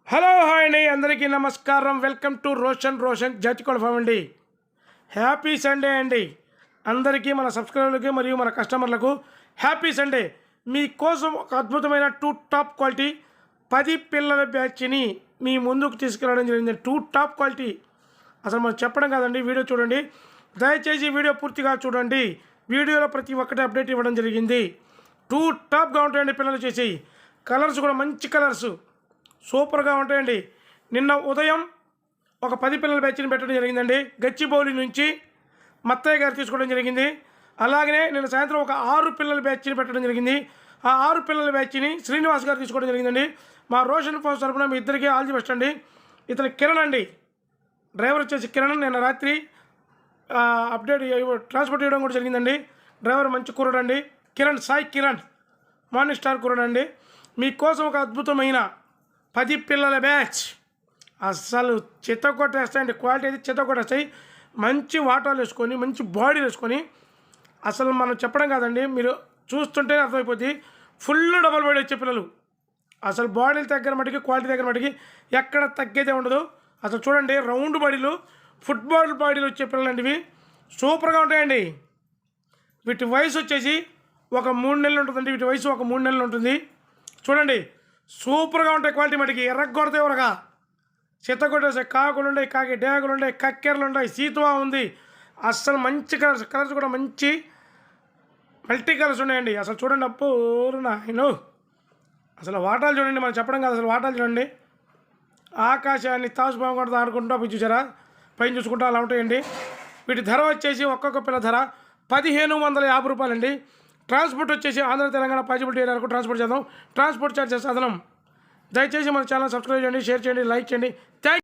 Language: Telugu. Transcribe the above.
హలో హాయ్ అండి, అందరికీ నమస్కారం. వెల్కమ్ టు రోషన్ జడ్జికోడ ఫామ్ అండి. హ్యాపీ సండే అండి అందరికీ, మన సబ్స్క్రైబర్లకి మరియు మన కస్టమర్లకు హ్యాపీ సండే. మీకోసం ఒక అద్భుతమైన టాప్ క్వాలిటీ 10 పిల్లల బ్యాచ్ని మీ ముందుకు తీసుకురావడం జరిగింది. టాప్ క్వాలిటీ అసలు మనం చెప్పడం కాదండి, వీడియో చూడండి. దయచేసి వీడియో పూర్తిగా చూడండి. వీడియోలో ప్రతి ఒక్కటి అప్డేట్ ఇవ్వడం జరిగింది. టాప్గా ఉంటాయండి పిల్లలు చేసి. కలర్స్ కూడా మంచి కలర్స్, సూపర్గా ఉంటాయండి. నిన్న ఉదయం ఒక 10 పిల్లల బ్యాచ్ని పెట్టడం జరిగిందండి. గచ్చిబౌలి నుంచి మత్తయ్య గారు తీసుకోవడం జరిగింది. అలాగనే నిన్న సాయంత్రం ఒక 6 పిల్లల బ్యాచ్ని పెట్టడం జరిగింది. ఆ 6 పిల్లల బ్యాచ్ని శ్రీనివాస్ గారు తీసుకోవడం జరిగిందండి. మా రోషన్ ఫోన్స్ తరఫున మీ ఇద్దరికి ఆల్ ది బెస్ట్ అండి. ఇతను కిరణ్ అండి, డ్రైవర్ వచ్చేసి కిరణ్. నిన్న రాత్రి అప్డేట్ ట్రాన్స్పోర్ట్ ఇవ్వడం కూడా జరిగిందండి. డ్రైవర్ మంచి కుర్రాడు అండి, సాయి కిరణ్, మార్నింగ్ స్టార్ కుర్రాడు అండి. మీకోసం ఒక అద్భుతమైన 10 పిల్లల బ్యాచ్ అస్సలు చిత్తకొట్టేస్తాయండి. క్వాలిటీ అయితే చిత్తకొట్టేస్తాయి. మంచి వాటాలు వేసుకొని, మంచి బాడీలు వేసుకొని, అసలు మనం చెప్పడం కాదండి, మీరు చూస్తుంటే అర్థమైపోతుంది. ఫుల్ డబల్ బాడీ వచ్చే పిల్లలు. అసలు బాడీల దగ్గర మటుకి, క్వాలిటీ దగ్గర మటుకి ఎక్కడ తగ్గేదే ఉండదు. అసలు చూడండి, రౌండ్ బాడీలు, ఫుట్బాల్ బాడీలు వచ్చే పిల్లలు ఇవి సూపర్గా ఉంటాయండి. వీటి వయసు వచ్చేసి ఒక 3 నెలలు ఉంటుందండి. వీటి వయసు ఒక 3 నెలలు ఉంటుంది. చూడండి, సూపర్గా ఉంటాయి. క్వాలిటీ మటుకి ఎర్రగొడతాయి, ఎవరగా చిత్తగొట్టేసాయి. కాకులు ఉన్నాయి, కాకి డేగలు ఉన్నాయి, కక్కెరలు ఉన్నాయి, సీతువా ఉంది. అస్సలు మంచి కలర్స్ కూడా మంచి మల్టీ కలర్స్ ఉన్నాయండి. అసలు చూడండి, అప్పుడు నాయను అసలు వాటాలు చూడండి, మనం చెప్పడం కాదు, అసలు వాటాలు చూడండి. ఆకాశాన్ని తాసుబాబు కూడా ఆడుకుంటూ పోయి చూసారా, పైన చూసుకుంటూ అలా ఉంటాయండి. వీటి ధర వచ్చేసి ఒక్కొక్క పిల్ల ధర 1550 రూపాయలండి. ట్రాన్స్పోర్ట్ వచ్చేసి ఆంధ్ర తెలంగాణ పాజిబిలిటీ ఏరియాకు ట్రాన్స్పోర్ట్ చేద్దాం. ట్రాన్స్పోర్ట్ ఛార్జెస్ అదనం. దయచేసి మన ఛానల్ సబ్స్క్రైబ్ చేయండి, షేర్ చేయండి, లైక్ చేయండి. థ్యాంక్